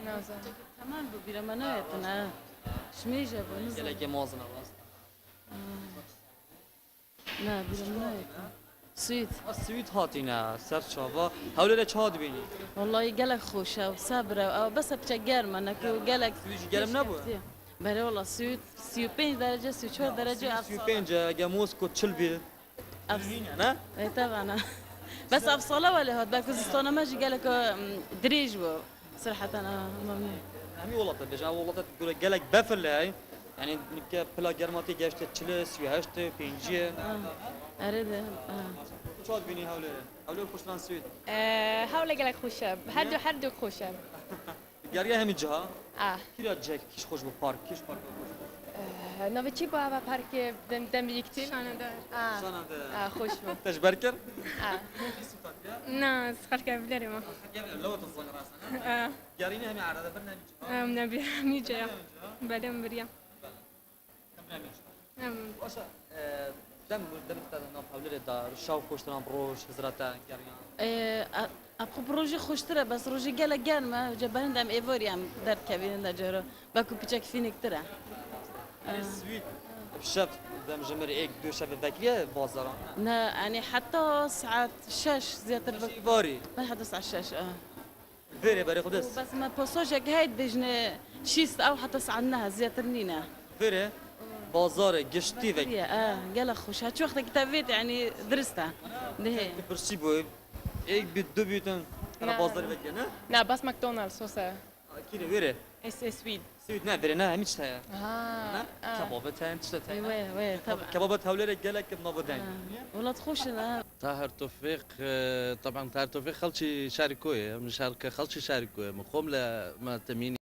نازم تمام bu bir ama ne yaptın ha? Şmeyce bu nizam. gelek yemazına bas. Ne bir ama ne yaptın? Suit. Sweet hatine ser çava. Havlere çağ dibini. Vallahi gelek خوشة وصبرة أو بس بتشجر منك وجلك Sweet gelem ne bu? بله والله سويت 35 درجة 34 درجة أفصل Süpence gemus ko çılbi. Ne? إيه طبعا بس أفصله ولا هاد باكوزستان ما جي قالك دريج بو صراحة أنا ممنوع Hemi olata beja olata göre gelek befirle. Yani nikke pla germati geçti çile süheşte penci. أريد Çağ dibini havlere. Havlere koşulan sweet. حاول لك خوشب هردو هردو خوشب Geriye hemi ciha. اه Kira cek kiş hoş bu park kiş park. نوی چی با هوا پارک دم یکتیل اه Sana da. اه خوش بو Teşberker. اه نه سخر کبلری ما Gel lava tuzlan rasana. اه Gerine hemi arada bir nemi ciha. نبی میجا بله بریا Başa dem tadan havlere da şav koşturan roş hızrata geriyan. أبغى بروجي خوشترة بس روجي قالك قال ما جبان دام إيفوريام دار كابين دا جرو باكو بيجاك فينك ترى Sweet. Şef dem jemeri ek dö şef bekliye bazara. نا يعني حتى ساعات شاش زيادة البك Vari. ما حدث على الشاش Vere bari khudes. بس ما بوسوجك هاي بجنة شيست أو حتى سعناها زيادة النينا Vere bazara geçti ve يا قال خوش هاد شو وقت كتابيت يعني درستها ده persi bu ek bir dö büyüten kana bazara bekle ne? نه بس ماکدونالدز سوسه Kire vere. اس سوید Sweet ne vere ne hem hiç taya. اه Ne? Kebabı tayin işte tayin. وي طبعا Kebabı havlere gelek nabıdan. ولا تخش أنا طاهر توفيق طبعا طاهر توفيق خلشي شاركوه مشاركة خلشي شاركوه مقوم لما تميني